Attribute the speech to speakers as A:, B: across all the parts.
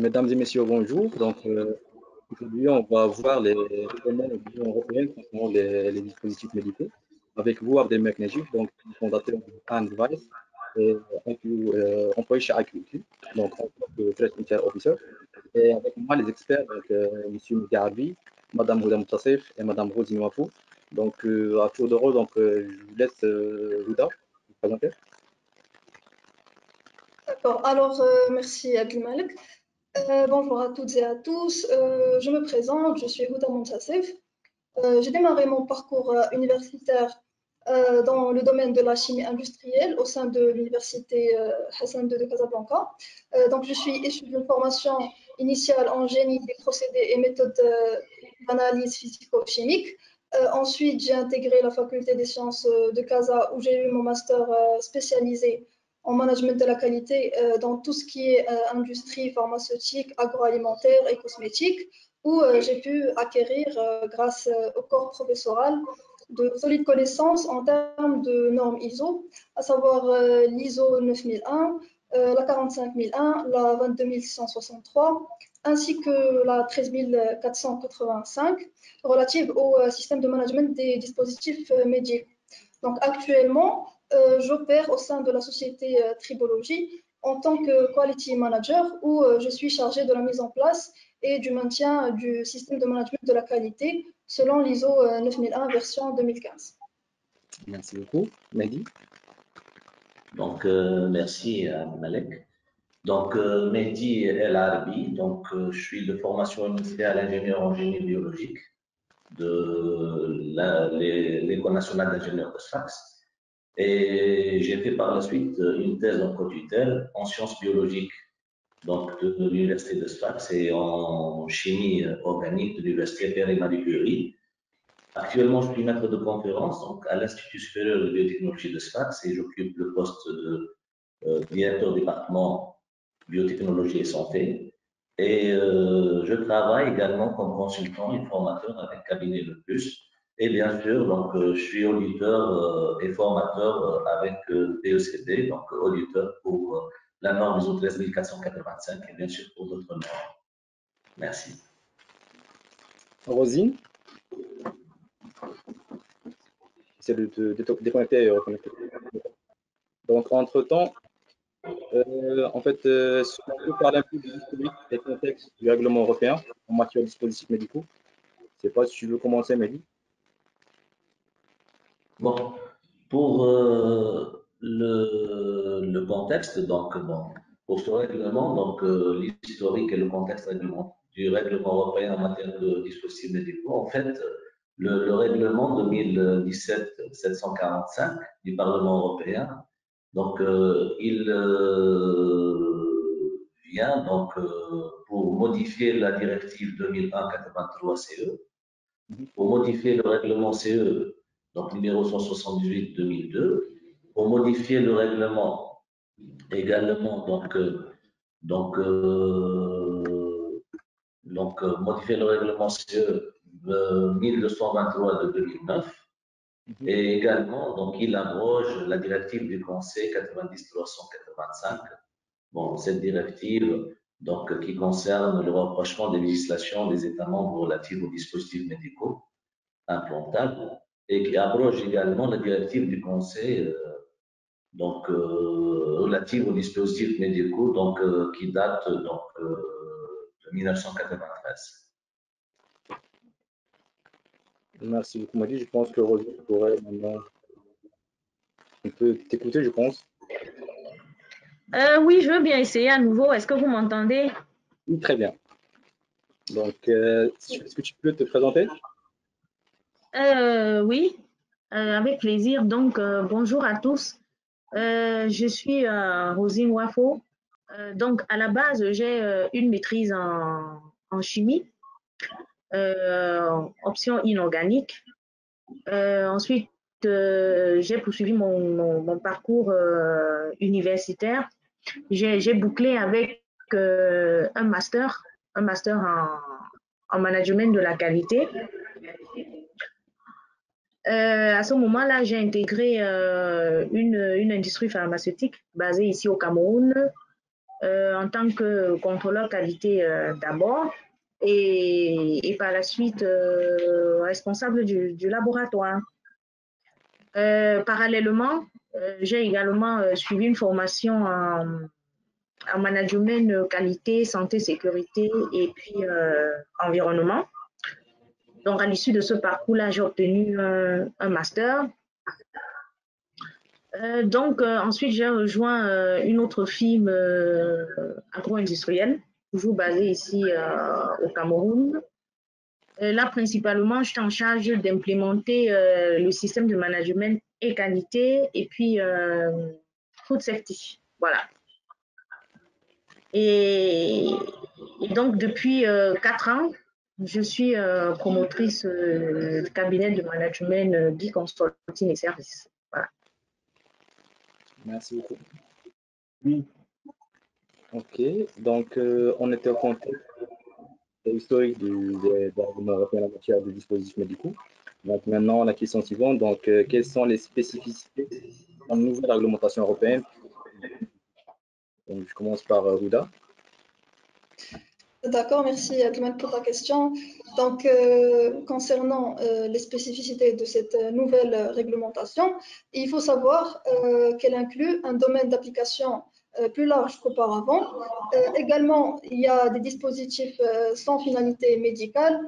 A: Mesdames et messieurs, bonjour. Aujourd'hui, on va voir les règlements de l'Union européenne concernant les dispositifs médicaux. Avec vous, Abdelmek Najib, fondateur de Handvice et employé chez IQQ, donc en tant que Threat Intel Officer. Et avec moi, les experts, Monsieur Mehdi Arbi, Madame Houda Moutassef et Madame Rosine Wafou. À tour de rôle, je vous laisse Houda vous présenter.
B: D'accord, alors merci Abdelmalek. Bonjour à toutes et à tous. Je me présente, je suis Houda Moutassef. J'ai démarré mon parcours universitaire dans le domaine de la chimie industrielle au sein de l'université Hassan II de Casablanca. Je suis issue d'une formation initiale en génie des procédés et méthodes d'analyse physico-chimique. Ensuite, j'ai intégré la faculté des sciences de Casa où j'ai eu mon master spécialisé en management de la qualité dans tout ce qui est industrie pharmaceutique, agroalimentaire et cosmétique, où j'ai pu acquérir, grâce au corps professoral, de solides connaissances en termes de normes ISO, à savoir l'ISO 9001, la 45001, la 22663, ainsi que la 13485, relative au système de management des dispositifs médicaux. Donc actuellement, j'opère au sein de la société Tribology en tant que Quality Manager où je suis chargée de la mise en place et du maintien du système de management de la qualité selon l'ISO 9001 version 2015.
A: Merci beaucoup. Mehdi.
C: Merci Malek. Mehdi El Arbi, je suis de formation initiale ingénieur en génie biologique de l'École nationale d'ingénieurs de Sfax. Et j'ai fait par la suite une thèse en co-tutelle en sciences biologiques de l'université de Sfax et en chimie organique de l'université Pierre-Marie Curie. Actuellement, je suis maître de conférence à l'Institut supérieur de biotechnologie de Sfax et j'occupe le poste de directeur département biotechnologie et santé. Et je travaille également comme consultant et formateur avec Cabinet Le Plus. Et bien sûr, je suis auditeur et formateur avec PECD, auditeur pour la norme ISO 13485 et bien sûr pour d'autres normes. Merci.
A: Rosine. J'essaie de te déconnecter et reconnecter. Entre-temps, est-ce qu'on peut parler un peu du historique et contexte du règlement européen en matière de dispositifs médicaux? Je ne sais pas si tu veux commencer, Mehdi.
C: Bon, pour le contexte, pour ce règlement, l'historique et le contexte du règlement européen en matière de dispositifs médicaux, en fait, le règlement 2017-745 du Parlement européen, il vient pour modifier la directive 2001-83-CE, pour modifier le règlement CE, numéro 178-2002, pour modifier le règlement également, modifier le règlement CE 1223 de 2009, et également, il abroge la directive du Conseil 90-385. Bon, cette directive, qui concerne le rapprochement des législations des États membres relatives aux dispositifs médicaux implantables et qui abroge également la directive du Conseil relative aux dispositifs médicaux qui date de 1993.
A: Merci beaucoup, Mehdi. Je pense que Rosine pourrait maintenant un peu t'écouter, je pense.
D: Oui, je veux bien essayer à nouveau. Est-ce que vous m'entendez?
A: Oui, très bien. Est-ce que tu peux te présenter?
D: Oui, avec plaisir. Bonjour à tous. Je suis Rosine Wafo. À la base, j'ai une maîtrise en chimie, option inorganique. Ensuite, j'ai poursuivi mon parcours universitaire. J'ai bouclé avec un master en management de la qualité. À ce moment-là, j'ai intégré une industrie pharmaceutique basée ici au Cameroun. en tant que contrôleur qualité d'abord et par la suite responsable du laboratoire. Parallèlement, j'ai également suivi une formation en management qualité, santé, sécurité et puis environnement. Donc, à l'issue de ce parcours-là, j'ai obtenu un master. Ensuite, j'ai rejoint une autre firme agro-industrielle, toujours basée ici au Cameroun. Là, principalement, j'étais en charge d'implémenter le système de management et qualité et puis food safety. Voilà. Et donc, depuis 4 ans, je suis promotrice du cabinet de management Geek Consulting et Services. Voilà.
A: Merci beaucoup. Ok, donc on était au contexte historique des règlements européens en matière de dispositifs médicaux. Donc maintenant, la question suivante, donc quelles sont les spécificités de la nouvelle réglementation européenne? Donc, je commence par Ruda.
B: D'accord, merci Adman pour ta question. Donc, concernant les spécificités de cette nouvelle réglementation, il faut savoir qu'elle inclut un domaine d'application plus large qu'auparavant. Également, il y a des dispositifs sans finalité médicale,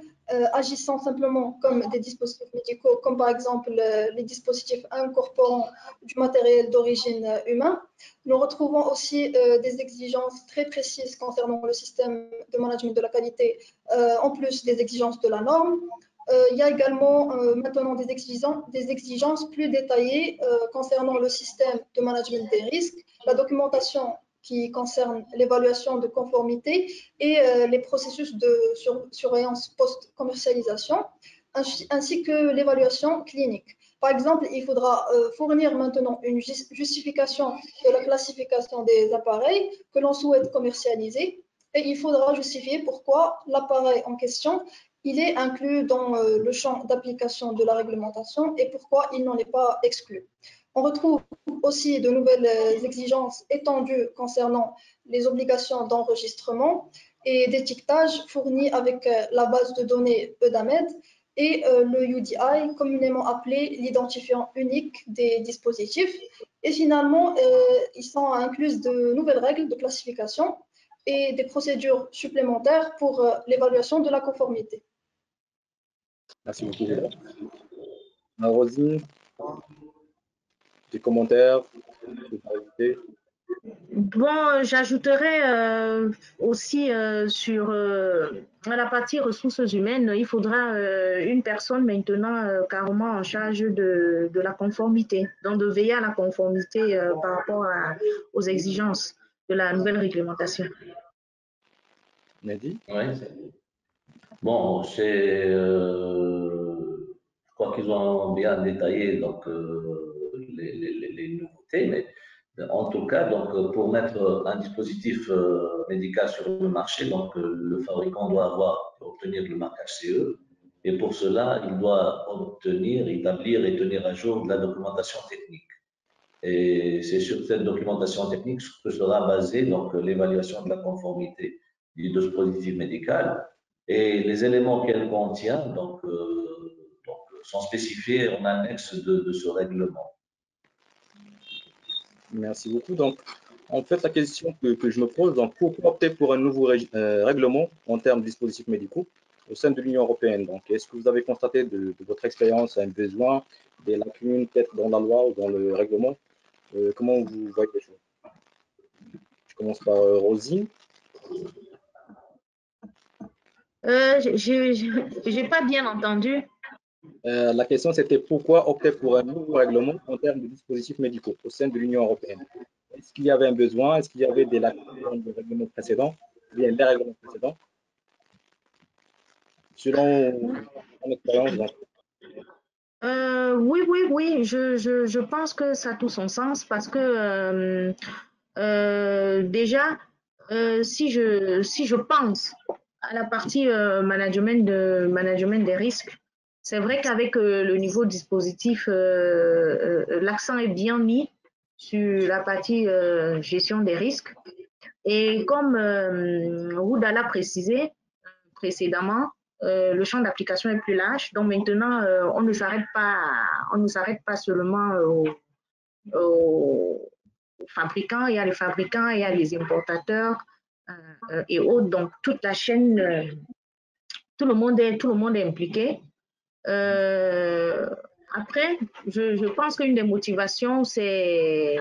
B: agissant simplement comme des dispositifs médicaux, comme par exemple les dispositifs incorporant du matériel d'origine humaine. Nous retrouvons aussi des exigences très précises concernant le système de management de la qualité, en plus des exigences de la norme. Il y a également maintenant des exigences plus détaillées concernant le système de management des risques, la documentation qui concerne l'évaluation de conformité et les processus de surveillance post-commercialisation, ainsi que l'évaluation clinique. Par exemple, il faudra fournir maintenant une justification de la classification des appareils que l'on souhaite commercialiser et il faudra justifier pourquoi l'appareil en question il est inclus dans le champ d'application de la réglementation et pourquoi il n'en est pas exclu. On retrouve aussi de nouvelles exigences étendues concernant les obligations d'enregistrement et d'étiquetage fournies avec la base de données EDAMED et le UDI, communément appelé l'identifiant unique des dispositifs. Et finalement, ils sont incluses de nouvelles règles de classification et des procédures supplémentaires pour l'évaluation de la conformité.
A: Merci beaucoup. Rosine, des commentaires?
D: Bon, j'ajouterais aussi sur la partie ressources humaines, il faudra une personne maintenant carrément en charge de la conformité, donc de veiller à la conformité par rapport aux exigences de la nouvelle réglementation.
A: Mehdi?
C: Oui. Bon, je crois qu'ils ont bien détaillé donc, les nouveautés, mais en tout cas, donc, pour mettre un dispositif médical sur le marché, donc, le fabricant doit obtenir le marquage CE, et pour cela, il doit obtenir, établir et tenir à jour de la documentation technique. Et c'est sur cette documentation technique que sera basée donc l'évaluation de la conformité du dispositif médical. Et les éléments qu'elle contient donc, sont spécifiés en annexe de ce règlement.
A: Merci beaucoup. Donc, en fait, la question que je me pose, donc, pourquoi opter pour un nouveau règlement en termes de dispositifs médicaux au sein de l'Union européenne? Donc, est-ce que vous avez constaté de votre expérience un besoin, des lacunes peut-être dans la loi ou dans le règlement? Comment vous voyez les choses? Je commence par Rosine.
D: J'ai pas bien entendu.
A: La question, c'était pourquoi opter pour un nouveau règlement en termes de dispositifs médicaux au sein de l'Union européenne? Est-ce qu'il y avait un besoin? Est-ce qu'il y avait des lacunes dans le règlement précédent? Ou bien les règlements précédents? Selon mon expérience, donc.
D: Oui, je pense que ça a tout son sens parce que déjà, si je pense à la partie management des risques, c'est vrai qu'avec le niveau dispositif, l'accent est bien mis sur la partie gestion des risques. Et comme Houda l'a précisé précédemment, le champ d'application est plus large. Donc maintenant, on ne s'arrête pas seulement aux fabricants. Il y a les fabricants, il y a les importateurs et autres. Donc toute la chaîne, tout le monde est impliqué. Après, je pense qu'une des motivations, c'est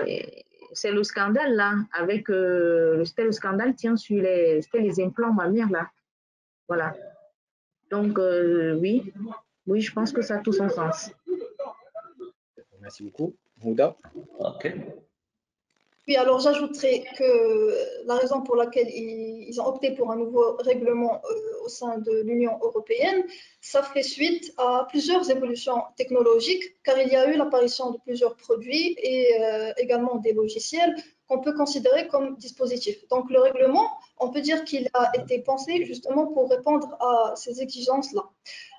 D: le scandale là, avec c'était le scandale tient sur les implants mammaires là. Voilà. Donc oui, je pense que ça a tout son sens.
A: Merci beaucoup. Houda?
C: OK.
B: Oui, alors j'ajouterais que la raison pour laquelle ils ont opté pour un nouveau règlement au sein de l'Union européenne, ça fait suite à plusieurs évolutions technologiques, car il y a eu l'apparition de plusieurs produits et également des logiciels qu'on peut considérer comme dispositifs. Donc le règlement, on peut dire qu'il a été pensé justement pour répondre à ces exigences-là.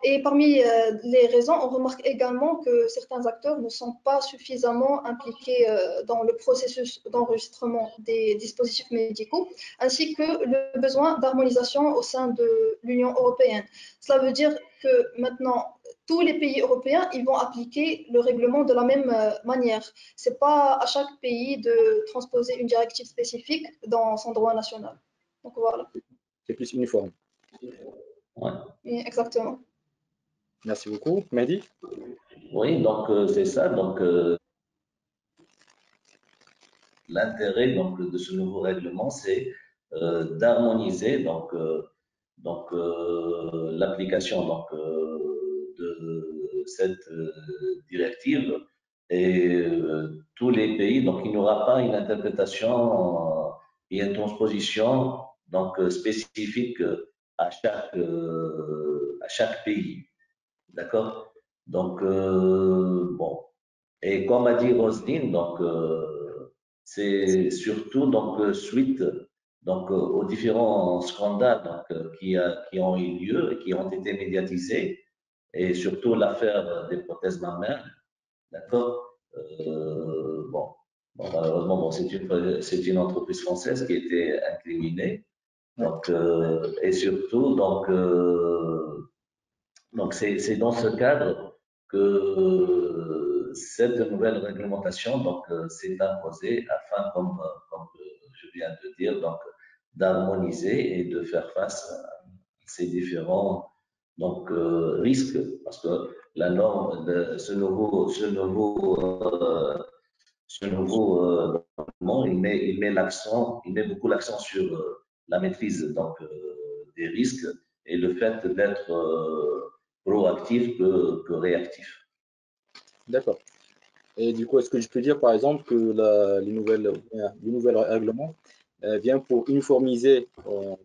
B: Et parmi les raisons, on remarque également que certains acteurs ne sont pas suffisamment impliqués dans le processus d'enregistrement des dispositifs médicaux, ainsi que le besoin d'harmonisation au sein de l'Union européenne. Cela veut dire que maintenant, tous les pays européens, ils vont appliquer le règlement de la même manière. Ce n'est pas à chaque pays de transposer une directive spécifique dans son droit national. Donc voilà.
A: C'est plus uniforme.
C: Ouais.
B: Oui, exactement.
A: Merci beaucoup. Mehdi?
C: Oui, donc c'est ça. Donc l'intérêt donc de ce nouveau règlement, c'est d'harmoniser l'application de cette directive et tous les pays. Donc il n'y aura pas une interprétation et une transposition donc spécifique à chaque pays. D'accord? Donc bon. Et comme a dit Roselyne, donc c'est surtout donc suite donc aux différents scandales donc, qui ont eu lieu et qui ont été médiatisés, et surtout l'affaire des prothèses mammaires, d'accord. Malheureusement, bon, c'est une entreprise française qui a été incriminée, donc et surtout donc c'est dans ce cadre que cette nouvelle réglementation donc s'est imposée afin, comme je viens de dire, donc d'harmoniser et de faire face à ces différents donc risques, parce que la norme, ce nouveau règlement, il met beaucoup l'accent sur la maîtrise donc des risques et le fait d'être proactif que réactif.
A: D'accord. Et du coup, est-ce que je peux dire, par exemple, que le nouvel règlement vient pour uniformiser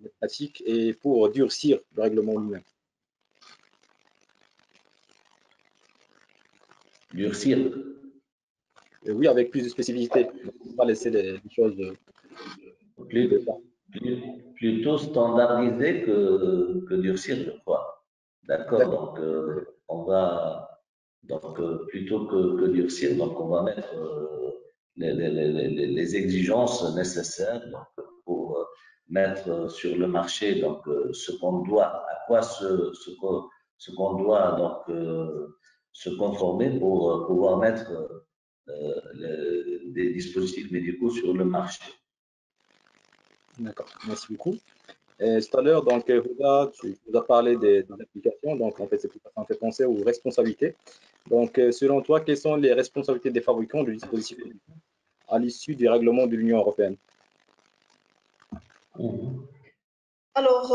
A: les pratiques et pour durcir le règlement lui-même?
C: Durcir.
A: Oui, avec plus de spécificité. On ne va pas laisser les choses
C: Plutôt standardiser que durcir, je crois. D'accord. Donc, on va donc plutôt que durcir, donc on va mettre les exigences nécessaires donc, pour mettre sur le marché donc ce qu'on doit, à quoi ce qu'on doit donc se conformer pour pouvoir mettre des dispositifs médicaux sur le marché.
A: D'accord, merci beaucoup. Et tout à l'heure, donc, Huda, tu nous as parlé des applications, donc en fait, ça me fait penser aux responsabilités. Donc, selon toi, quelles sont les responsabilités des fabricants de dispositifs médicaux à l'issue du règlement de l'Union européenne?
B: Alors,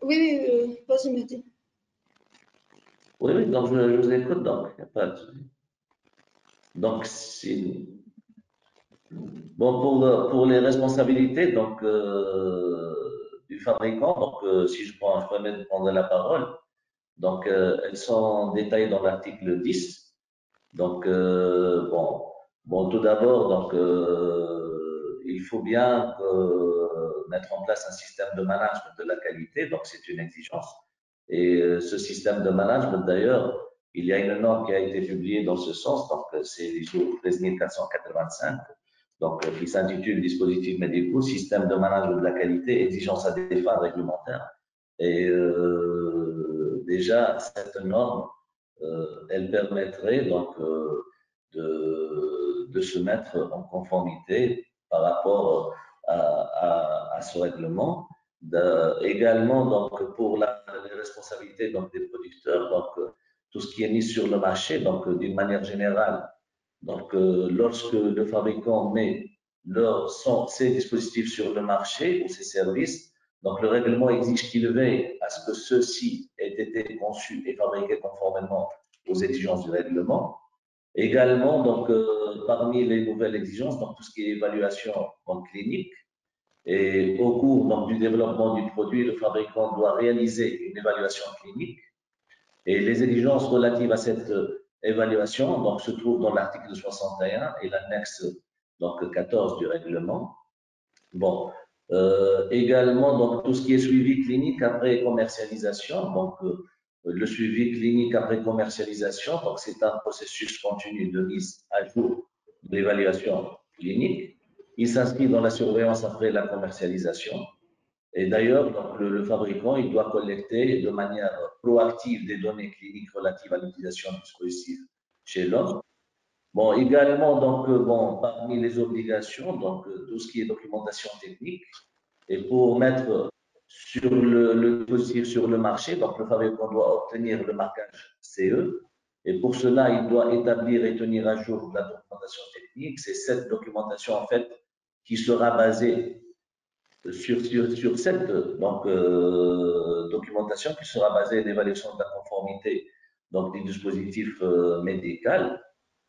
B: oui, vas-y, Mehdi.
C: Oui, donc je vous écoute, donc il n'y a pas de souci. Donc, bon, pour les responsabilités donc, du fabricant, donc si je permets de prendre la parole, donc elles sont détaillées dans l'article 10. Donc, bon, tout d'abord, donc il faut bien mettre en place un système de management de la qualité, donc c'est une exigence. Et ce système de management, d'ailleurs, il y a une norme qui a été publiée dans ce sens, donc c'est l'ISO 13485. donc, qui s'intitule Dispositifs médicaux, système de management de la qualité, exigences à des fins réglementaires. Et déjà, cette norme, elle permettrait donc de se mettre en conformité par rapport à ce règlement. Également, donc, pour les responsabilités donc, des producteurs, donc, tout ce qui est mis sur le marché, donc d'une manière générale, donc lorsque le fabricant met ses dispositifs sur le marché ou ses services, donc le règlement exige qu'il veille à ce que ceux-ci aient été conçus et fabriqués conformément aux exigences du règlement. Également, donc, parmi les nouvelles exigences, donc tout ce qui est évaluation en clinique, et au cours donc, du développement du produit, le fabricant doit réaliser une évaluation clinique. Et les exigences relatives à cette évaluation donc, se trouvent dans l'article 61 et l'annexe donc 14 du règlement. Bon, également donc tout ce qui est suivi clinique après commercialisation. Donc le suivi clinique après commercialisation, donc c'est un processus continu de mise à jour de l'évaluation clinique. Il s'inscrit dans la surveillance après la commercialisation. Et d'ailleurs, le fabricant, il doit collecter de manière proactive des données cliniques relatives à l'utilisation du dispositif chez l'homme. Bon, également, donc, bon, parmi les obligations, donc, tout ce qui est documentation technique, et pour mettre sur le dispositif sur le marché, donc, le fabricant doit obtenir le marquage CE, et pour cela, il doit établir et tenir à jour la documentation technique. C'est cette documentation, en fait, qui sera basée sur cette donc, documentation qui sera basée sur l'évaluation de la conformité donc, du dispositif médical.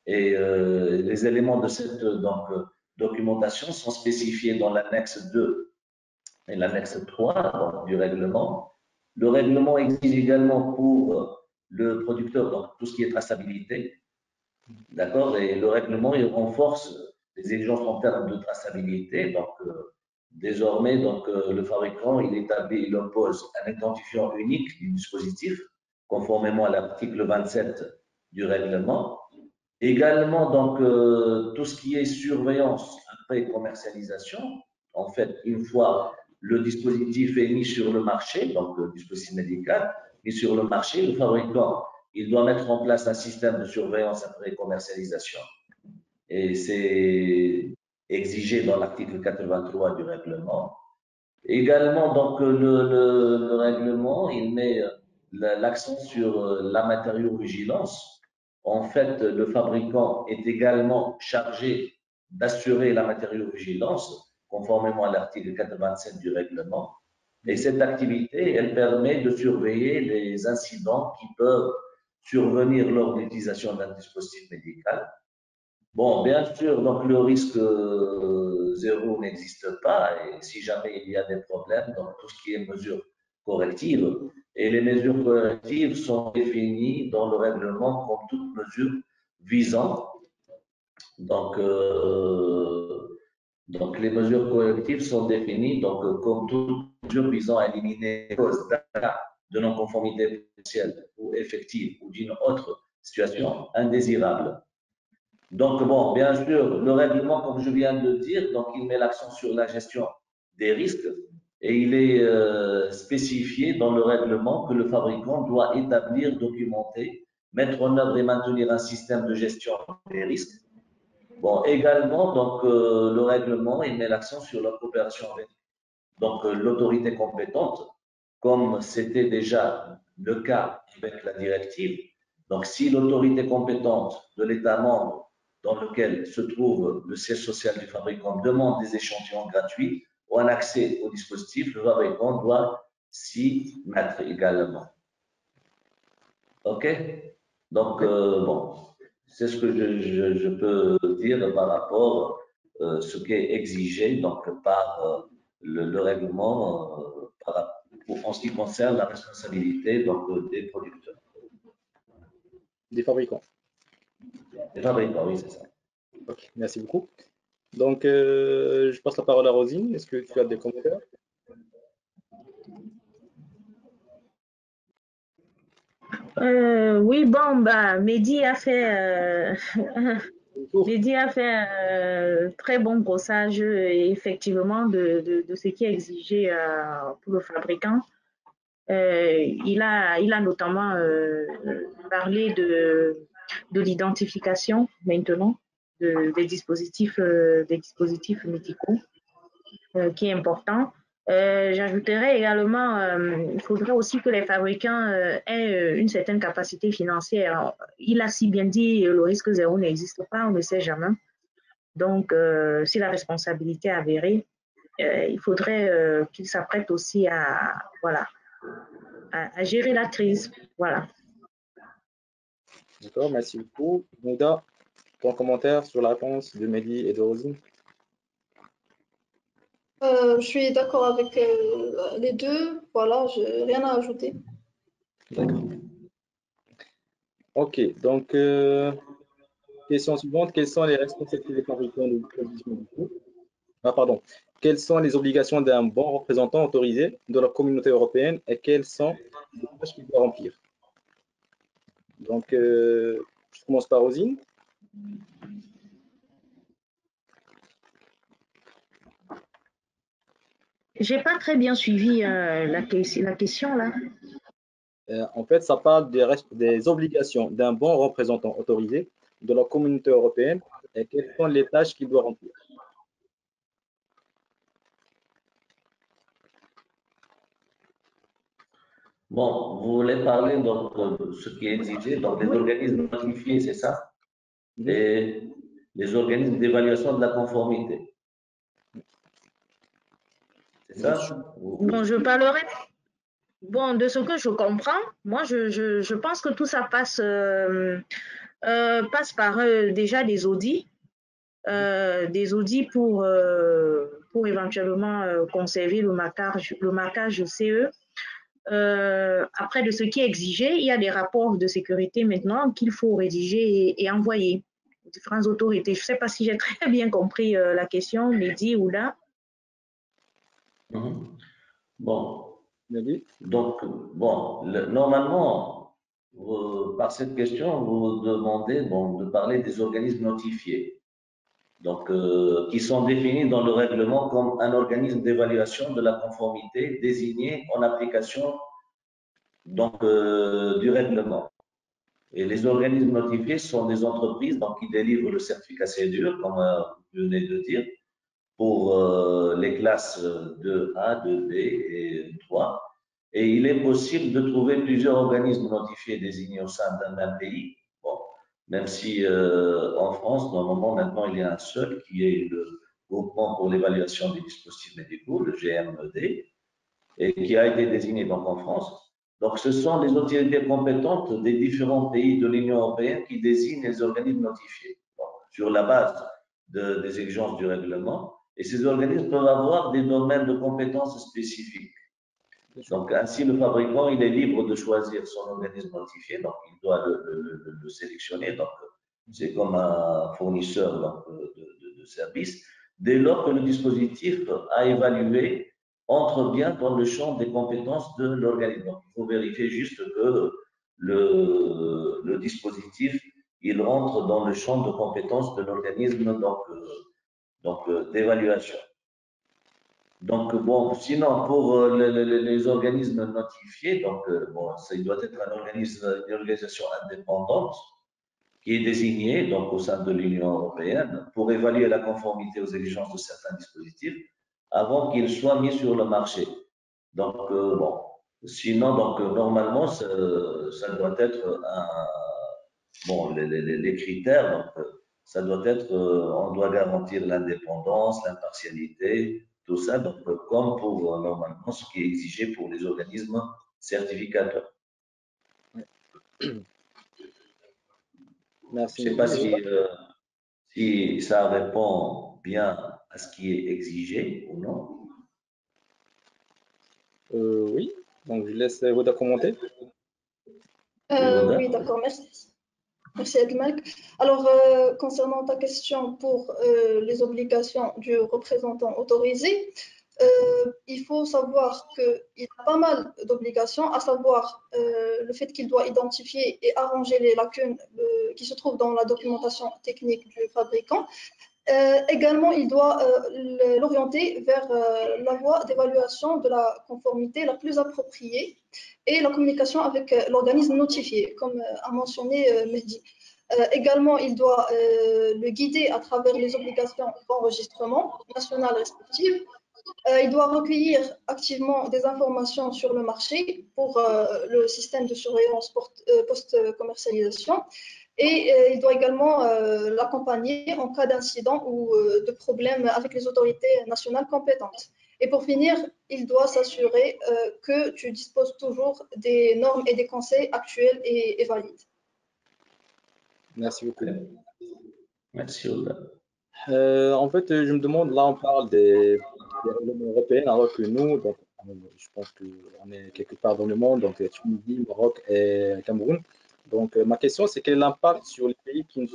C: Et les éléments de cette donc, documentation sont spécifiés dans l'annexe 2 et l'annexe 3 donc, du règlement. Le règlement exige également pour le producteur donc, tout ce qui est traçabilité. D'accord. Et le règlement il renforce les exigences en termes de traçabilité. Donc, désormais, donc, le fabricant, il oppose un identifiant unique du dispositif, conformément à l'article 27 du règlement. Également, donc, tout ce qui est surveillance après commercialisation, en fait, une fois le dispositif est mis sur le marché, donc le dispositif médical, mis sur le marché, le fabricant, il doit mettre en place un système de surveillance après commercialisation. Et c'est exigé dans l'article 83 du règlement. Également, donc, le règlement, il met l'accent sur la matériaux-vigilance. En fait, le fabricant est également chargé d'assurer la matériaux-vigilance, conformément à l'article 87 du règlement. Et cette activité, elle permet de surveiller les incidents qui peuvent survenir lors de l'utilisation d'un dispositif médical. Bon, bien sûr, donc le risque zéro n'existe pas et si jamais il y a des problèmes, donc tout ce qui est mesures correctives, et les mesures correctives sont définies dans le règlement comme toute mesure visant, donc les mesures correctives sont définies donc, comme toute mesure visant à éliminer les causes de non-conformité potentielle ou effective ou d'une autre situation indésirable. Donc, bon, bien sûr, le règlement, comme je viens de dire, donc il met l'accent sur la gestion des risques et il est spécifié dans le règlement que le fabricant doit établir, documenter, mettre en œuvre et maintenir un système de gestion des risques. Bon, également, donc, le règlement, il met l'accent sur la coopération avec donc l'autorité compétente, comme c'était déjà le cas avec la directive. Donc, si l'autorité compétente de l'État membre dans lequel se trouve le siège social du fabricant demande des échantillons gratuits ou un accès au dispositif, le fabricant doit s'y mettre également. OK? Donc, bon, c'est ce que je peux dire par rapport à ce qui est exigé donc, par le règlement en ce qui concerne la responsabilité donc, des producteurs.
A: Des fabricants.
C: Des fabricants, oui, c'est ça.
A: Okay, merci beaucoup. Donc, je passe la parole à Rosine. Est-ce que tu as des commentaires?
D: Oui, bon, bah, Mehdi a fait Lydie a fait un très bon brossage effectivement de ce qui est exigé pour le fabricant. Il a notamment parlé de l'identification maintenant des dispositifs médicaux, qui est important. J'ajouterais également, il faudrait aussi que les fabricants aient une certaine capacité financière. Il a si bien dit, le risque zéro n'existe pas, on ne sait jamais. Donc, si la responsabilité est avérée, il faudrait qu'ils s'apprêtent aussi voilà, à gérer la crise. Voilà.
A: D'accord, merci beaucoup. Nouda, ton commentaire sur la réponse de Mehdi et de Rosine?
B: Je suis d'accord avec les deux. Voilà, j'ai rien à ajouter.
A: D'accord. Ok, donc, question suivante. Quelles sont les responsabilités des fabricants de dispositifs médicaux? Ah, pardon. Quelles sont les obligations d'un bon représentant autorisé de la communauté européenne et quelles sont les tâches qu'il doit remplir? Donc, je commence par Rosine.
D: J'ai pas très bien suivi la question là.
A: En fait, ça parle des obligations d'un bon représentant autorisé de la communauté européenne et quelles sont les tâches qu'il doit remplir.
C: Bon, vous voulez parler donc de ce qui est exigé, donc les organismes notifiés, c'est ça? Les organismes d'évaluation de la conformité. C'est ça?
D: Bon, je parlerai. Bon, de ce que je comprends, moi, je pense que tout ça passe par déjà des audits pour éventuellement conserver le marquage CE. Après, de ce qui est exigé, il y a des rapports de sécurité maintenant qu'il faut rédiger et envoyer aux différentes autorités. Je ne sais pas si j'ai très bien compris la question, Mehdi ou là.
C: Bon.
A: Mehdi?
C: Donc, bon, normalement, par cette question, vous demandez de parler des organismes notifiés. Donc, qui sont définis dans le règlement comme un organisme d'évaluation de la conformité désigné en application donc, du règlement. Et les organismes notifiés sont des entreprises donc, qui délivrent le certificat CEDUR, comme vous venez de dire, pour les classes 2A, 2B et 3. Et il est possible de trouver plusieurs organismes notifiés désignés au sein d'un même pays. Bon, même si en France, normalement, maintenant, il y a un seul qui est le groupement pour l'évaluation des dispositifs médicaux, le GMED, et qui a été désigné donc en France. Donc, ce sont les autorités compétentes des différents pays de l'Union européenne qui désignent les organismes notifiés sur la base des exigences du règlement. Et ces organismes peuvent avoir des domaines de compétences spécifiques. Donc, ainsi, le fabricant, il est libre de choisir son organisme notifié, donc il doit le sélectionner. Donc, c'est comme un fournisseur donc, de services. Dès lors que le dispositif a évalué, entre bien dans le champ des compétences de l'organisme. Donc, il faut vérifier juste que le dispositif, il rentre dans le champ de compétences de l'organisme d'évaluation. Donc, bon, sinon, pour les organismes notifiés, donc, bon, il doit être une organisation indépendante qui est désignée donc, au sein de l'Union européenne pour évaluer la conformité aux exigences de certains dispositifs avant qu'ils soient mis sur le marché. Donc, bon, sinon, donc, normalement, ça doit être bon, les critères, donc, ça doit être, on doit garantir l'indépendance, l'impartialité, tout ça, donc, comme pour normalement ce qui est exigé pour les organismes certificateurs.
A: Merci.
C: Je ne sais pas si ça répond bien à ce qui est exigé ou non.
A: Oui, donc je laisse Huda commenter.
B: Oui, d'accord, merci. Merci Abdelmalek. Alors, concernant ta question pour les obligations du représentant autorisé, il faut savoir qu'il a pas mal d'obligations, à savoir le fait qu'il doit identifier et arranger les lacunes qui se trouvent dans la documentation technique du fabricant. Également, il doit l'orienter vers la voie d'évaluation de la conformité la plus appropriée et la communication avec l'organisme notifié, comme a mentionné Mehdi. Également, il doit le guider à travers les obligations d'enregistrement national respectives. Il doit recueillir activement des informations sur le marché pour le système de surveillance post-commercialisation. Et il doit également l'accompagner en cas d'incident ou de problème avec les autorités nationales compétentes. Et pour finir, il doit s'assurer que tu disposes toujours des normes et des conseils actuels et valides.
A: Merci beaucoup.
C: Merci, Oda.
A: En fait, je me demande, là, on parle des règlements européens, alors que nous, donc, je pense qu'on est quelque part dans le monde, donc Tunisie, Maroc et Cameroun. Donc, ma question, c'est quel est l'impact sur les pays qui ne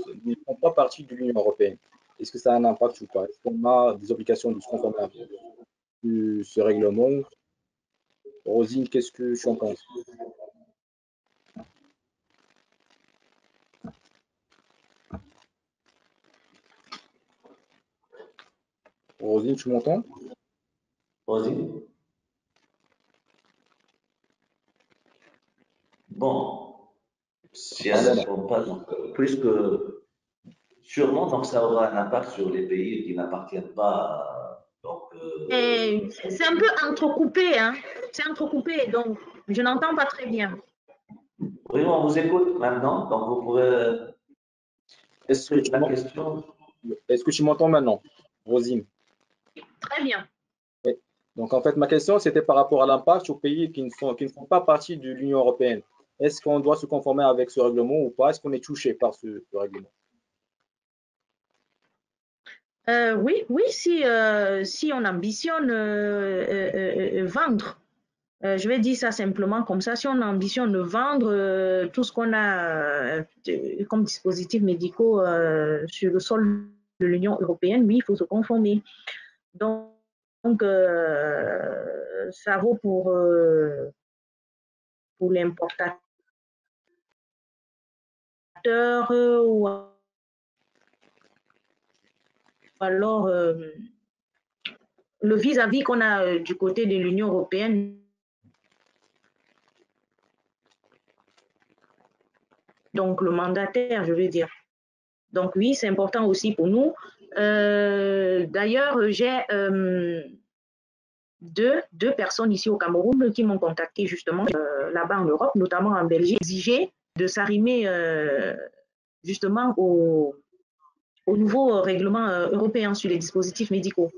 A: font pas partie de l'Union européenne? Est-ce que ça a un impact ou pas? Est-ce qu'on a des obligations de se conformer à ce règlement? Rosine, qu'est-ce que tu en penses? Rosine, tu m'entends?
C: Vas-y. Bon, si elle ne répond pas, donc, puisque sûrement donc, ça aura un impact sur les pays qui n'appartiennent pas. Donc,
D: C'est un peu entrecoupé, hein. C'est entrecoupé, donc je n'entends pas très bien.
C: oui, on vous écoute maintenant, donc vous pouvez.
A: Est-ce que
C: La question.
A: Est-ce que tu m'entends maintenant, Rosine?
D: Très bien.
A: Oui. Donc, en fait, ma question, c'était par rapport à l'impact aux pays qui ne font pas partie de l'Union européenne. Est-ce qu'on doit se conformer avec ce règlement ou pas? Est-ce qu'on est touché par ce règlement?
D: Oui, oui, si on ambitionne vendre, je vais dire ça simplement comme ça, si on ambitionne de vendre tout ce qu'on a comme dispositifs médicaux sur le sol de l'Union européenne, oui, il faut se conformer. Donc ça vaut pour l'importateur ou alors le vis-à-vis qu'on a du côté de l'Union européenne. Donc, le mandataire, je veux dire. Donc, oui, c'est important aussi pour nous. D'ailleurs, j'ai deux personnes ici au Cameroun qui m'ont contacté justement là-bas en Europe, notamment en Belgique, exiger de s'arrimer justement au nouveau règlement européen sur les dispositifs médicaux.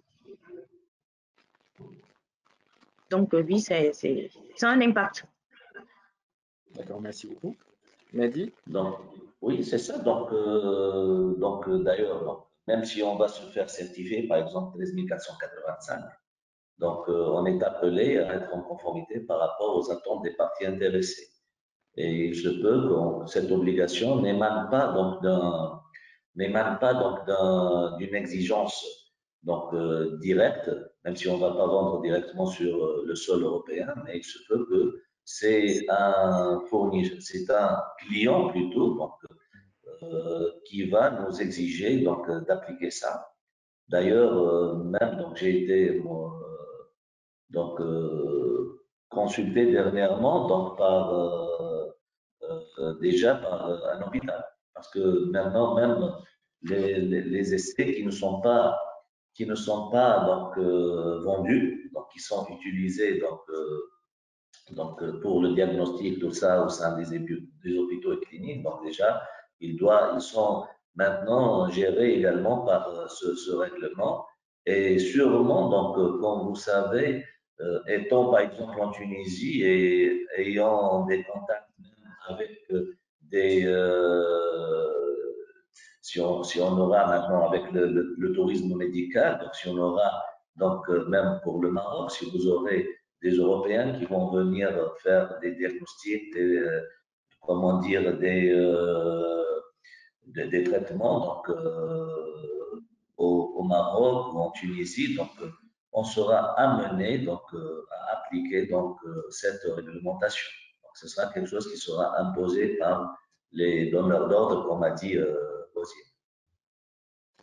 D: Donc, oui, c'est un impact.
A: D'accord, merci beaucoup. Mehdi?
C: Donc, oui, c'est ça. Donc, d'ailleurs, même si on va se faire certifier, par exemple, 13485, donc on est appelé à être en conformité par rapport aux attentes des parties intéressées. Et il se peut que cette obligation n'émane pas d'une exigence directe, même si on ne va pas vendre directement sur le sol européen, mais il se peut que c'est un fournisseur, c'est un client plutôt, qui va nous exiger d'appliquer ça. D'ailleurs, même j'ai été consulté dernièrement déjà par un hôpital, parce que maintenant même les essais qui ne sont pas vendus, donc qui sont utilisés pour le diagnostic, tout ça au sein des hôpitaux et cliniques. Donc déjà, ils sont maintenant gérés également par ce règlement. Et sûrement, comme vous savez, étant par exemple en Tunisie et ayant des contacts avec si on aura maintenant avec le tourisme médical, donc si on aura même pour le Maroc, si vous aurez des Européens qui vont venir faire des diagnostics, comment dire, des traitements au Maroc ou en Tunisie. Donc, on sera amené donc, à appliquer donc, cette réglementation. Donc, ce sera quelque chose qui sera imposé par les donneurs d'ordre, comme a dit Rosier.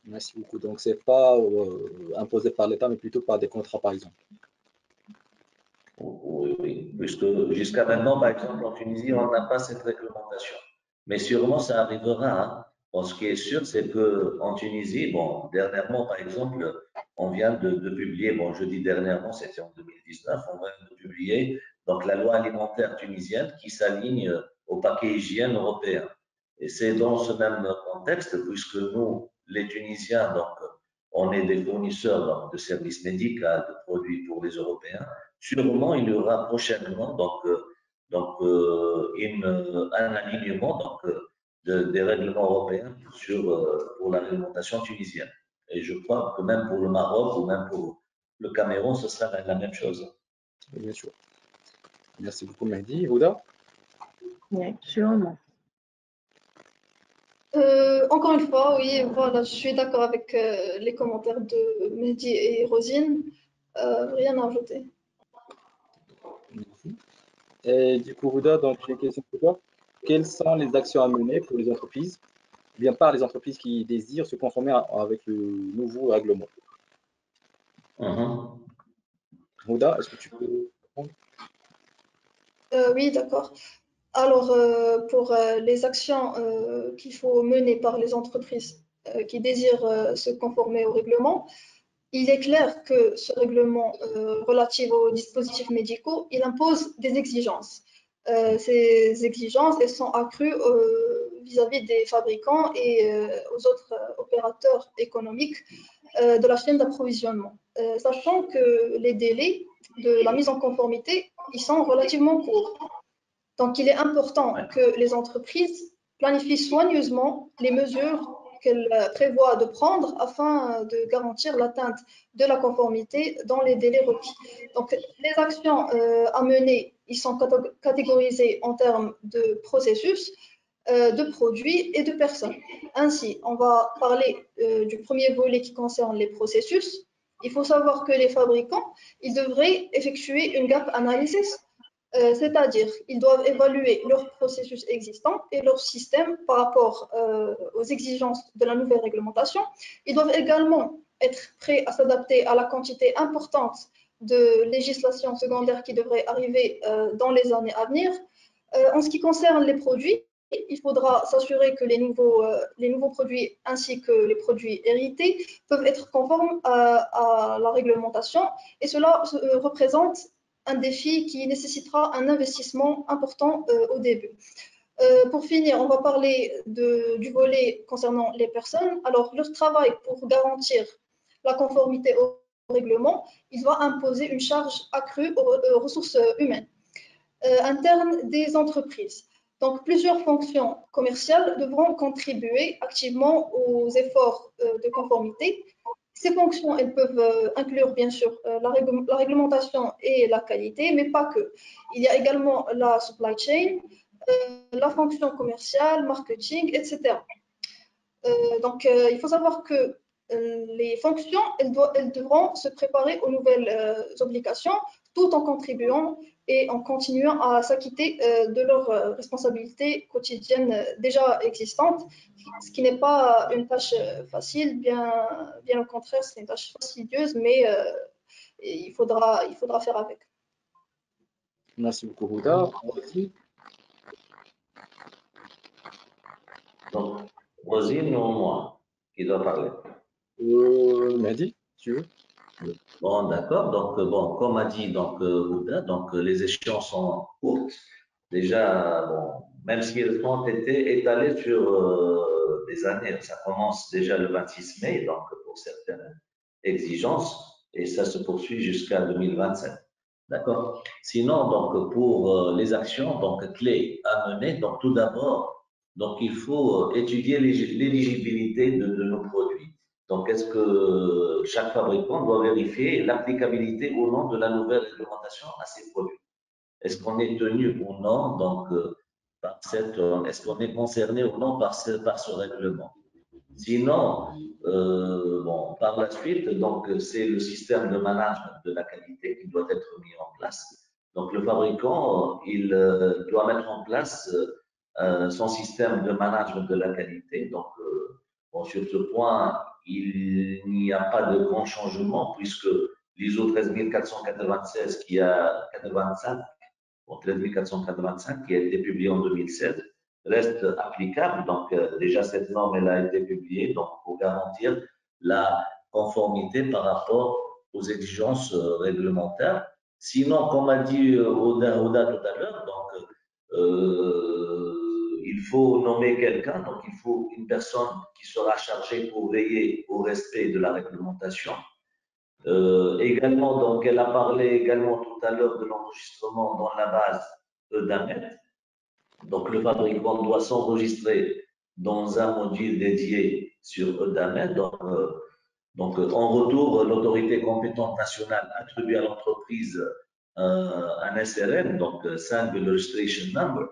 A: Merci beaucoup. Donc, ce n'est pas imposé par l'État, mais plutôt par des contrats, par exemple.
C: Oui, oui, puisque jusqu'à maintenant, par exemple, en Tunisie, on n'a pas cette réglementation. Mais sûrement, ça arrivera. Hein. Bon, ce qui est sûr, c'est qu'en Tunisie, bon, dernièrement, par exemple, on vient de publier, bon, je dis dernièrement, c'était en 2019, on vient de publier donc, la loi alimentaire tunisienne qui s'aligne au paquet hygiène européen. Et c'est dans ce même contexte, puisque nous, les Tunisiens, donc, on est des fournisseurs donc, de services médicaux, de produits pour les Européens. Sûrement, il y aura prochainement un alignement des règlements européens pour la réglementation tunisienne. Et je crois que même pour le Maroc ou même pour le Cameroun, ce sera la même chose.
A: Bien sûr. Merci beaucoup, Mehdi. Houda?
D: Oui, sûrement.
B: Encore une fois, oui, voilà, je suis d'accord avec les commentaires de Mehdi et Rosine. Rien à ajouter.
A: Merci. Et du coup, Houda, donc j'ai une question pour toi. Quelles sont les actions à mener pour les entreprises, bien par les entreprises qui désirent se conformer avec le nouveau règlement? Houda, est-ce que tu peux répondre?
B: Oui, d'accord. Alors, pour les actions qu'il faut mener par les entreprises qui désirent se conformer au règlement, il est clair que ce règlement relatif aux dispositifs médicaux, il impose des exigences. Ces exigences, elles sont accrues vis-à-vis des fabricants et aux autres opérateurs économiques de la chaîne d'approvisionnement, sachant que les délais de la mise en conformité, ils sont relativement courts. Donc, il est important que les entreprises planifient soigneusement les mesures qu'elles prévoient de prendre afin de garantir l'atteinte de la conformité dans les délais requis. Donc, les actions à mener, ils sont catégorisées en termes de processus, de produits et de personnes. Ainsi, on va parler du premier volet qui concerne les processus. Il faut savoir que les fabricants, ils devraient effectuer une gap analysis, c'est-à-dire ils doivent évaluer leurs processus existants et leur système par rapport aux exigences de la nouvelle réglementation. Ils doivent également être prêts à s'adapter à la quantité importante de législation secondaire qui devrait arriver dans les années à venir. En ce qui concerne les produits, il faudra s'assurer que les nouveaux produits ainsi que les produits hérités peuvent être conformes à la réglementation, et cela représente un défi qui nécessitera un investissement important au début. Pour finir, on va parler du volet concernant les personnes. Alors, leur travail pour garantir la conformité au règlement, il doit imposer une charge accrue aux ressources humaines internes des entreprises. Donc, plusieurs fonctions commerciales devront contribuer activement aux efforts de conformité. Ces fonctions, elles peuvent inclure bien sûr la réglementation et la qualité, mais pas que. Il y a également la supply chain, la fonction commerciale, marketing, etc. Donc, il faut savoir que les fonctions, elles devront se préparer aux nouvelles obligations tout en contribuant et en continuant à s'acquitter de leurs responsabilités quotidiennes déjà existantes, ce qui n'est pas une tâche facile, bien au contraire, c'est une tâche fastidieuse, mais il faudra faire avec.
A: Merci beaucoup, Houda.
C: Donc, Rosine ou moi qui doit parler?
A: Mehdi, tu veux?
C: Bon, d'accord. Donc, bon, comme a dit donc, Houda, donc, les échéances sont courtes. Déjà, bon, même si elles ont été étalées sur des années, ça commence déjà le 26 mai, donc pour certaines exigences, et ça se poursuit jusqu'à 2027. D'accord. Sinon, donc, pour les actions donc, clés à mener, donc tout d'abord, donc, il faut étudier l'éligibilité de nos produits. Donc, est-ce que chaque fabricant doit vérifier l'applicabilité ou non de la nouvelle réglementation à ses produits? Est-ce qu'on est tenu ou non, donc, est-ce qu'on est concerné ou non par ce règlement? Sinon, bon, par la suite, donc c'est le système de management de la qualité qui doit être mis en place. Donc le fabricant, il doit mettre en place son système de management de la qualité. Donc bon, sur ce point, il n'y a pas de grand changement puisque l'ISO 13496 qui a 85, bon, 13485 qui a été publié en 2016 reste applicable. Donc, déjà, cette norme, elle a été publiée donc, pour garantir la conformité par rapport aux exigences réglementaires. Sinon, comme a dit Oda tout à l'heure, donc, il faut nommer quelqu'un, donc il faut une personne qui sera chargée pour veiller au respect de la réglementation. Également, donc, elle a parlé également tout à l'heure de l'enregistrement dans la base EDAMET. Donc, le fabricant doit s'enregistrer dans un module dédié sur EDAMET. Donc, en retour, l'autorité compétente nationale attribue à l'entreprise un SRN, donc Single Registration Number.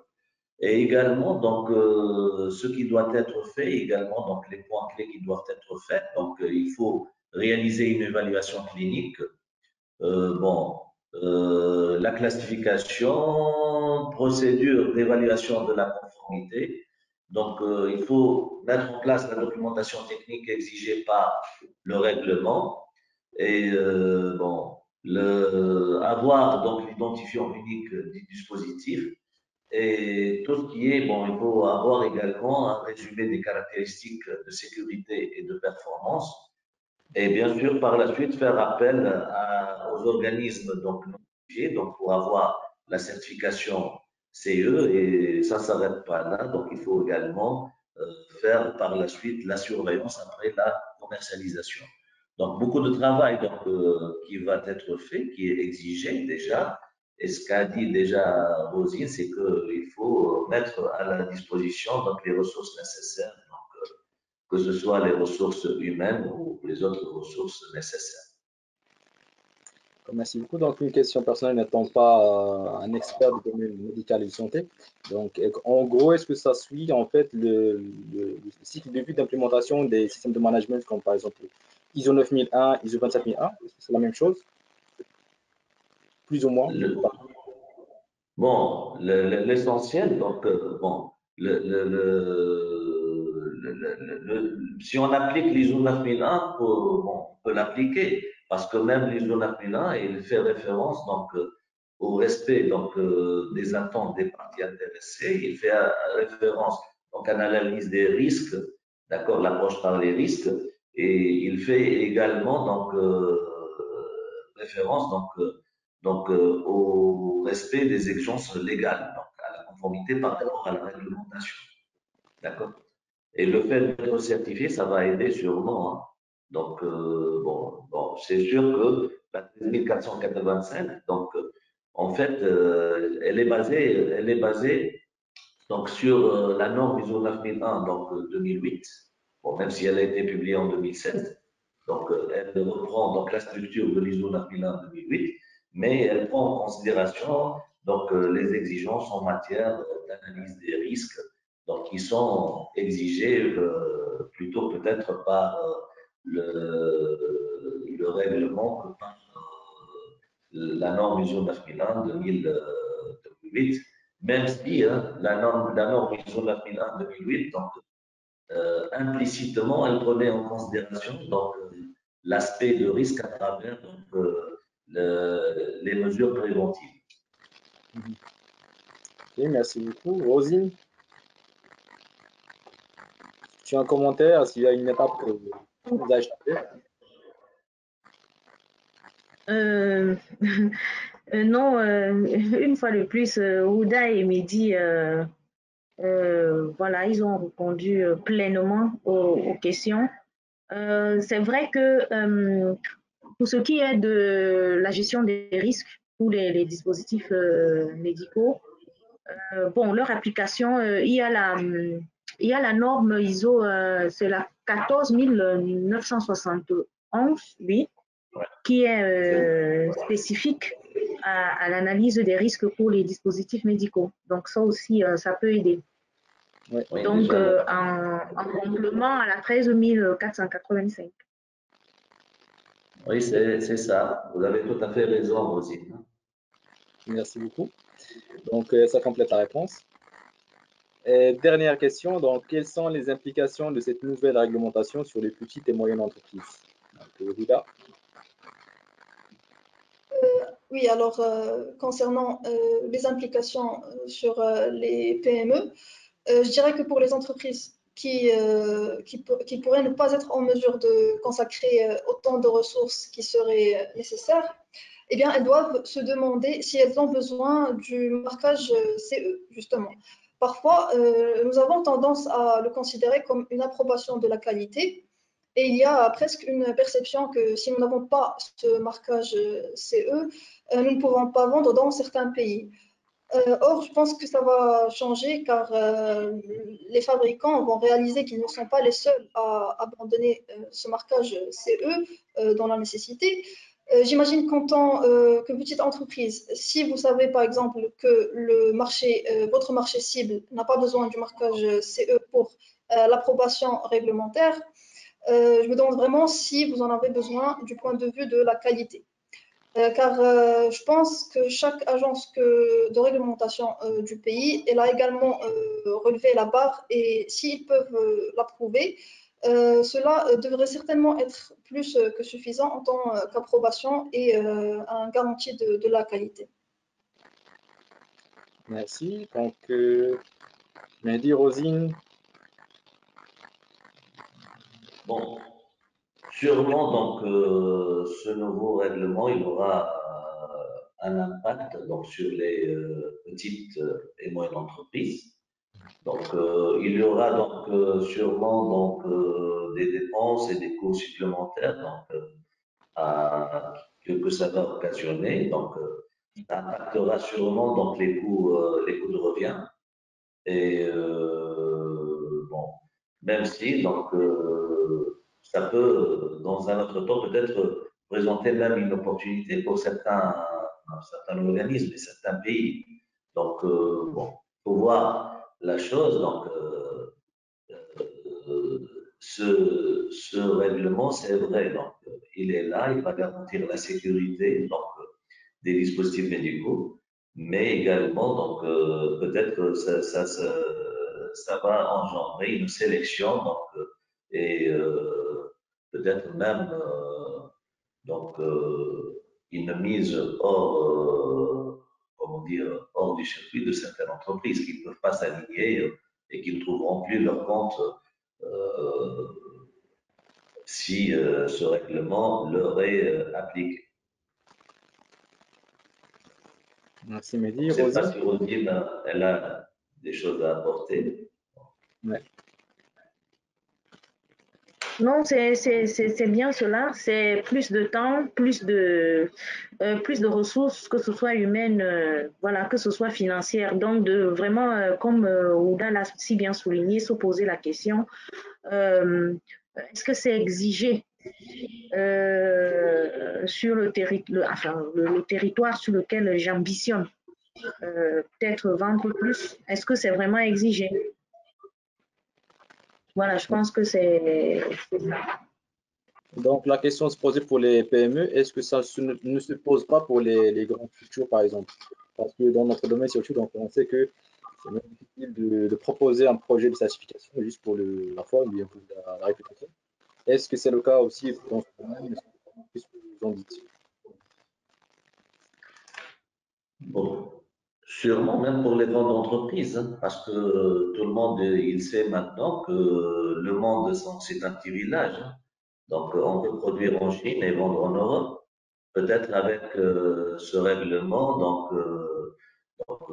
C: Et également, donc, ce qui doit être fait, également, donc, les points clés qui doivent être faits. Donc, il faut réaliser une évaluation clinique. La classification, procédure d'évaluation de la conformité. Donc, il faut mettre en place la documentation technique exigée par le règlement et avoir donc l'identifiant unique du dispositif. Et tout ce qui est, bon, il faut avoir également un résumé des caractéristiques de sécurité et de performance. Et bien sûr, par la suite, faire appel aux organismes donc, notifiés donc, pour avoir la certification CE. Et ça ne s'arrête pas là. Donc, il faut également faire par la suite la surveillance après la commercialisation. Donc, beaucoup de travail donc, qui va être fait, qui est exigé déjà. Et ce qu'a dit déjà Rosine, c'est qu'il faut mettre à la disposition donc, les ressources nécessaires, donc, que ce soit les ressources humaines ou les autres ressources nécessaires.
A: Merci beaucoup. Donc, une question personnelle n'étant pas un expert du domaine médical et de santé. Donc, en gros, est-ce que ça suit en fait le cycle de vie d'implémentation des systèmes de management comme par exemple ISO 9001, ISO 27001? C'est la même chose? Plus ou moins?
C: Bon, l'essentiel, donc, bon, si on applique l'ISO 9001, on peut l'appliquer, parce que même l'ISO 9001, il fait référence donc, au respect donc, des attentes des parties intéressées, il fait référence donc, à l'analyse des risques, d'accord, l'approche par les risques, et il fait également donc, référence donc, au respect des exigences légales, donc à la conformité par rapport à la réglementation. D'accord? Et le fait d'être certifié, ça va aider sûrement. Hein. Donc, c'est sûr que la 13485, donc, en fait, elle est basée donc, sur la norme ISO 9001, donc 2008, bon, même si elle a été publiée en 2007. Donc, elle reprend donc, la structure de l'ISO 9001 2008, mais elle prend en considération donc, les exigences en matière d'analyse des risques donc, qui sont exigées plutôt peut-être par le règlement que par la norme ISO 9001 2008, même si la norme ISO 9001 2008, donc, implicitement, elle prenait en considération donc, l'aspect de risque à travers donc, les mesures préventives.
A: Ok, merci beaucoup. Rosine, tu as un commentaire s'il y a une étape que vous avez acheté?
D: Non, une fois de plus, Ouda et Mehdi, voilà, ils ont répondu pleinement aux questions. C'est vrai que pour ce qui est de la gestion des risques pour les dispositifs médicaux, bon, leur application, il y a la norme ISO, c'est la 14971, oui, qui est spécifique à l'analyse des risques pour les dispositifs médicaux. Donc ça aussi, ça peut aider.
A: Oui.
C: Oui,
D: Donc,
C: déjà.
D: en complément à la 13 485.
C: Oui, c'est ça. Vous avez tout à fait raison aussi.
A: Merci beaucoup. Donc, ça complète la réponse. Et dernière question, donc, quelles sont les implications de cette nouvelle réglementation sur les petites et moyennes entreprises? Donc, Huda.
B: Oui, alors concernant les implications sur les PME, je dirais que pour les entreprises qui pourraient ne pas être en mesure de consacrer autant de ressources qui seraient nécessaires, eh bien, elles doivent se demander si elles ont besoin du marquage CE, justement. Parfois, nous avons tendance à le considérer comme une approbation de la qualité, et il y a presque une perception que si nous n'avons pas ce marquage CE, nous ne pouvons pas vendre dans certains pays. Or, je pense que ça va changer car les fabricants vont réaliser qu'ils ne sont pas les seuls à abandonner ce marquage CE dans la nécessité. J'imagine qu'en tant que petite entreprise, si vous savez par exemple que votre marché cible n'a pas besoin du marquage CE pour l'approbation réglementaire, je me demande vraiment si vous en avez besoin du point de vue de la qualité. Car je pense que chaque agence de réglementation du pays, elle a également relevé la barre et s'ils peuvent l'approuver, cela devrait certainement être plus que suffisant en tant qu'approbation et un garantie de la qualité.
A: Merci. Donc, Mehdi, Rosine.
C: Bon, sûrement, donc, ce nouveau règlement, il aura un impact donc, sur les petites et moyennes entreprises. Donc, il y aura donc sûrement donc, des dépenses et des coûts supplémentaires donc, que ça va occasionner. Donc, ça impactera sûrement donc, les coûts de revient. Et bon, même si donc, ça peut, dans un autre temps, peut-être présenter même une opportunité pour certains organismes et certains pays. Donc, bon, faut voir la chose. Donc, ce règlement, c'est vrai. Donc, il est là, il va garantir la sécurité donc, des dispositifs médicaux, mais également, donc, peut-être que ça va engendrer une sélection donc, et peut-être même donc, une mise comment dire, hors du circuit de certaines entreprises qui ne peuvent pas s'aligner et qui ne trouveront plus leur compte euh, si ce règlement leur est appliqué.
A: Merci,
C: Je
A: Mehdi.
C: ne sais pas
A: Rosine.
C: si Rosine, elle a des choses à apporter.
A: Ouais.
D: Non, c'est bien cela. C'est plus de temps, plus de ressources, que ce soit humaines, voilà, que ce soit financières. Donc, de vraiment, comme Ouda l'a si bien souligné, se poser la question, est-ce que c'est exigé sur le territoire sur lequel j'ambitionne peut-être vendre plus? Est-ce que c'est vraiment exigé? Voilà, je pense que c'est ça.
A: Donc, la question se posait pour les PME, est-ce que ça ne se pose pas pour les grandes structures, par exemple? Parce que dans notre domaine, surtout, donc, on sait que c'est même difficile de proposer un projet de certification juste pour la forme, bien pour la réputation. Est-ce que c'est le cas aussi dans ce domaine? Qu'est-ce que vous en dites?
C: Bon, sûrement même pour les grandes entreprises, hein, parce que tout le monde il sait maintenant que le monde c'est un petit village. Hein. Donc on peut produire en Chine et vendre en Europe. Peut-être avec ce règlement, donc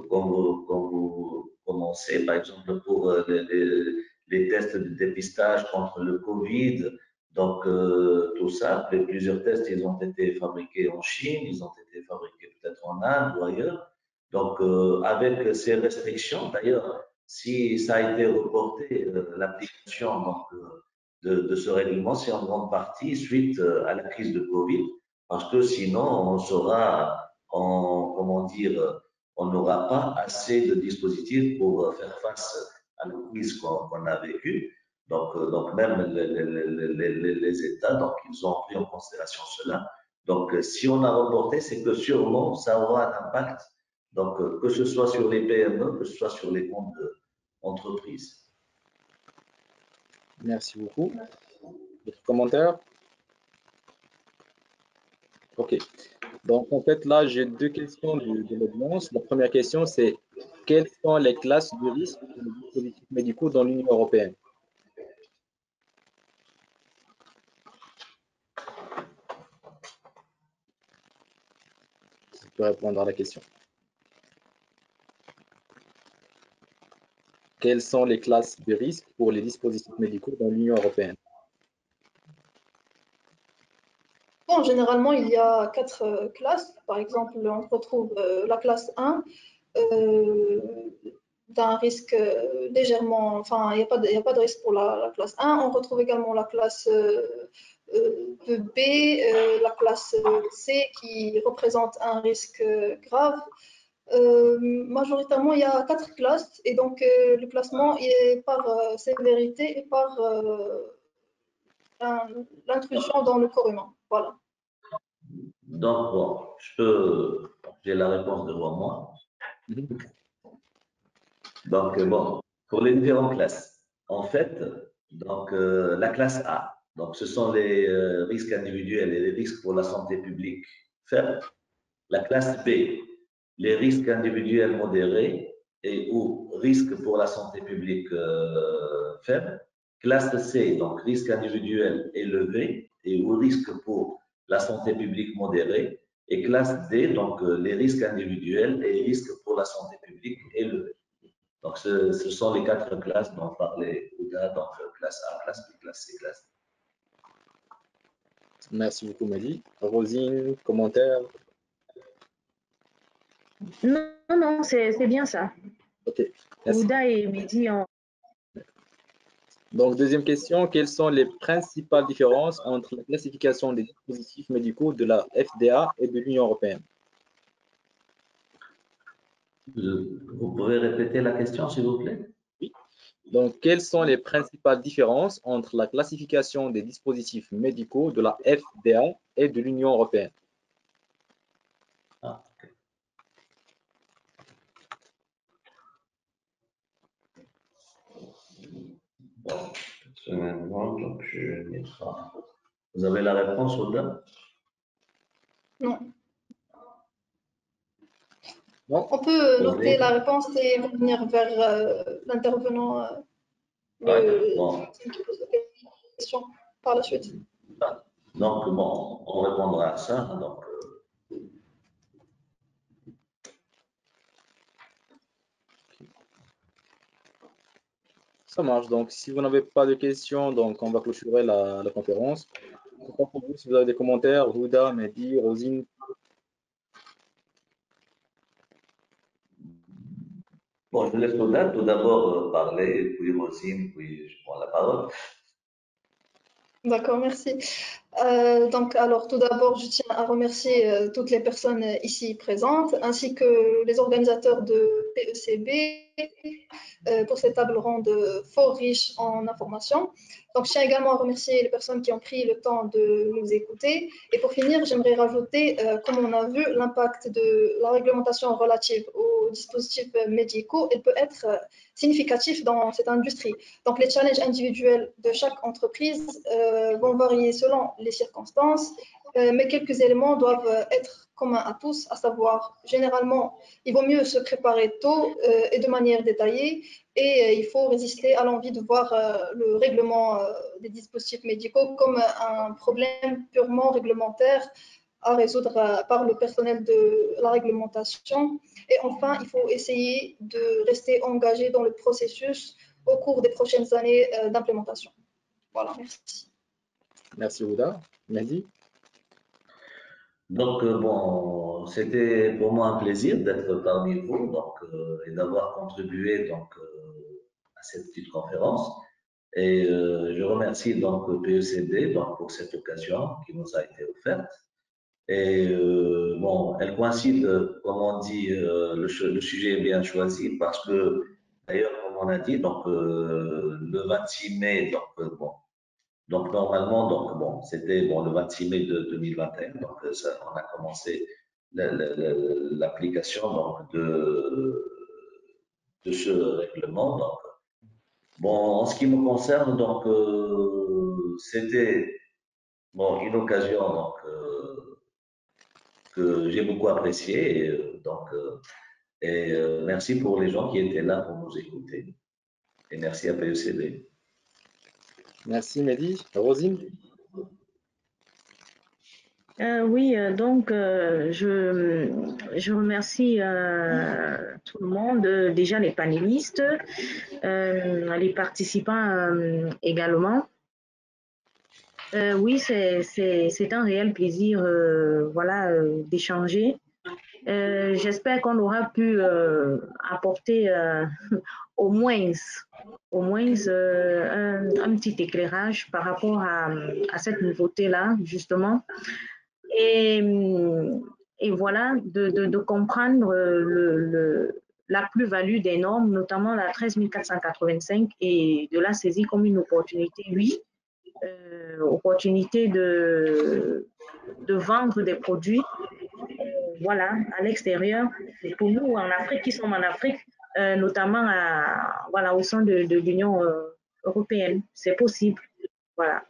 C: quand vous commencez, par exemple pour les tests de dépistage contre le Covid, donc tout ça, plusieurs tests, ils ont été fabriqués en Chine, ils ont été fabriqués peut-être en Inde ou ailleurs. Donc avec ces restrictions, d'ailleurs, si ça a été reporté, l'application donc, de ce règlement, c'est en grande partie suite à la crise de Covid, parce que sinon on sera comment dire, on n'aura pas assez de dispositifs pour faire face à la crise qu'on a vécue. Donc même les États, donc, ils ont pris en considération cela. Donc, si on a reporté, c'est que sûrement, ça aura un impact. Donc, que ce soit sur les PME, que ce soit sur les comptes d'entreprise.
A: Merci beaucoup. D'autres commentaires? OK. Donc, en fait, là, j'ai deux questions de l'audience. La première question, c'est quelles sont les classes de risque pour les dispositifs médicaux dans l'Union européenne? Tu peux répondre à la question. Quelles sont les classes de risque pour les dispositifs médicaux dans l'Union européenne?
B: Bon, généralement, il y a 4 classes. Par exemple, on retrouve la classe 1 d'un risque légèrement, enfin, il n'y a pas de risque pour la classe 1. On retrouve également la classe de B, la classe C qui représente un risque grave. Majoritairement, il y a 4 classes et donc le classement est par sévérité et par l'intrusion dans le corps humain. Voilà.
C: Donc, bon, j'ai la réponse devant moi. Donc, bon, pour les différentes classes, en fait, donc, la classe A, donc, ce sont les risques individuels et les risques pour la santé publique faibles. La classe B, les risques individuels modérés et ou risques pour la santé publique faibles. Classe C, donc risque individuel élevé et ou risque pour la santé publique modérée. Et classe D, donc les risques individuels et risques pour la santé publique élevés. Donc, ce sont les 4 classes dont parlait Ouda, donc classe A, classe B, classe C, classe D.
A: Merci beaucoup, Mehdi. Rosine, commentaire?
D: Non, non, c'est bien ça.
A: OK. Merci.
D: Ouda et Mehdi ont...
A: Donc, deuxième question, quelles sont les principales différences entre la classification des dispositifs médicaux de la FDA et de l'Union européenne?
C: Vous pouvez répéter la question, s'il vous plaît?
A: Oui. Donc, quelles sont les principales différences entre la classification des dispositifs médicaux de la FDA et de l'Union européenne?
C: Ah, okay. Bon, personnellement, donc je n'ai pas. Vous avez la réponse, Ouda?
B: Non.
A: Non.
B: On peut noter la réponse et revenir vers l'intervenant
C: Bon.
B: qui pose la question par la suite.
C: Donc, bon, on répondra à ça. Donc,
A: Ça marche. Donc, si vous n'avez pas de questions, donc on va clôturer la conférence. Pour vous, si vous avez des commentaires, Houda, Mehdi, Rosine.
C: bon, je laisse Ouda tout d'abord parler, puis Rosine, puis je prends la parole.
B: D'accord, merci. Donc, alors, tout d'abord, je tiens à remercier toutes les personnes ici présentes, ainsi que les organisateurs de PECB pour cette table ronde fort riche en informations. Donc, je tiens également à remercier les personnes qui ont pris le temps de nous écouter. Et pour finir, j'aimerais rajouter, comme on a vu, l'impact de la réglementation relative aux dispositifs médicaux, elle peut être significatif dans cette industrie. Donc, les challenges individuels de chaque entreprise vont varier selon les circonstances, mais quelques éléments doivent être communs à tous, à savoir, généralement, il vaut mieux se préparer tôt et de manière détaillée, et il faut résister à l'envie de voir le règlement des dispositifs médicaux comme un problème purement réglementaire à résoudre par le personnel de la réglementation. Et enfin, il faut essayer de rester engagé dans le processus au cours des prochaines années d'implémentation. Voilà, merci.
A: Merci, Houda. Mehdi?
C: Donc, bon, c'était pour moi un plaisir d'être parmi vous donc, et d'avoir contribué donc, à cette petite conférence. Et je remercie donc PECD donc, pour cette occasion qui nous a été offerte. Et bon, elle coïncide, comme on dit, le sujet est bien choisi parce que d'ailleurs, comme on a dit, donc le 26 mai, donc bon. Donc normalement, donc bon, c'était bon le 26 mai de 2021, donc on a commencé l'application donc de ce règlement. Donc bon, en ce qui me concerne, donc c'était bon une occasion donc que j'ai beaucoup appréciée. Merci pour les gens qui étaient là pour nous écouter. Et merci à PECB.
A: Merci Mehdi. Rosine?
D: Oui, donc je remercie tout le monde, déjà les panélistes, les participants également. Oui, c'est un réel plaisir voilà, d'échanger. J'espère qu'on aura pu apporter au moins un petit éclairage par rapport à cette nouveauté-là, justement. Et, et voilà, de comprendre la plus-value des normes, notamment la 13 485, et de la saisir comme une opportunité, oui, opportunité de vendre des produits voilà, à l'extérieur. Pour nous, en Afrique, qui sommes en Afrique, notamment voilà, au sein de l'Union européenne, c'est possible. Voilà.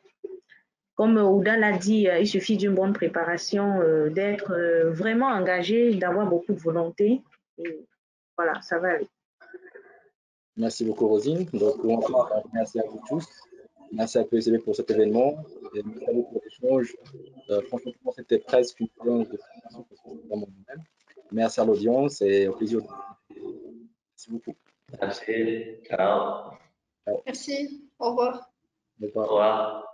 D: Comme Ouda l'a dit, il suffit d'une bonne préparation, d'être vraiment engagé, d'avoir beaucoup de volonté. Et voilà, ça va aller.
A: Merci beaucoup Rosine. Donc encore merci à vous tous. Merci à PECB pour cet événement. Et merci à vous pour l'échange. Franchement, pour moi, c'était presque une séance de formation parce que c'est vraiment même. Merci à l'audience et au plaisir. Merci beaucoup.
C: Merci. Ciao.
B: Merci. Au revoir.
A: Au revoir.
C: Au revoir.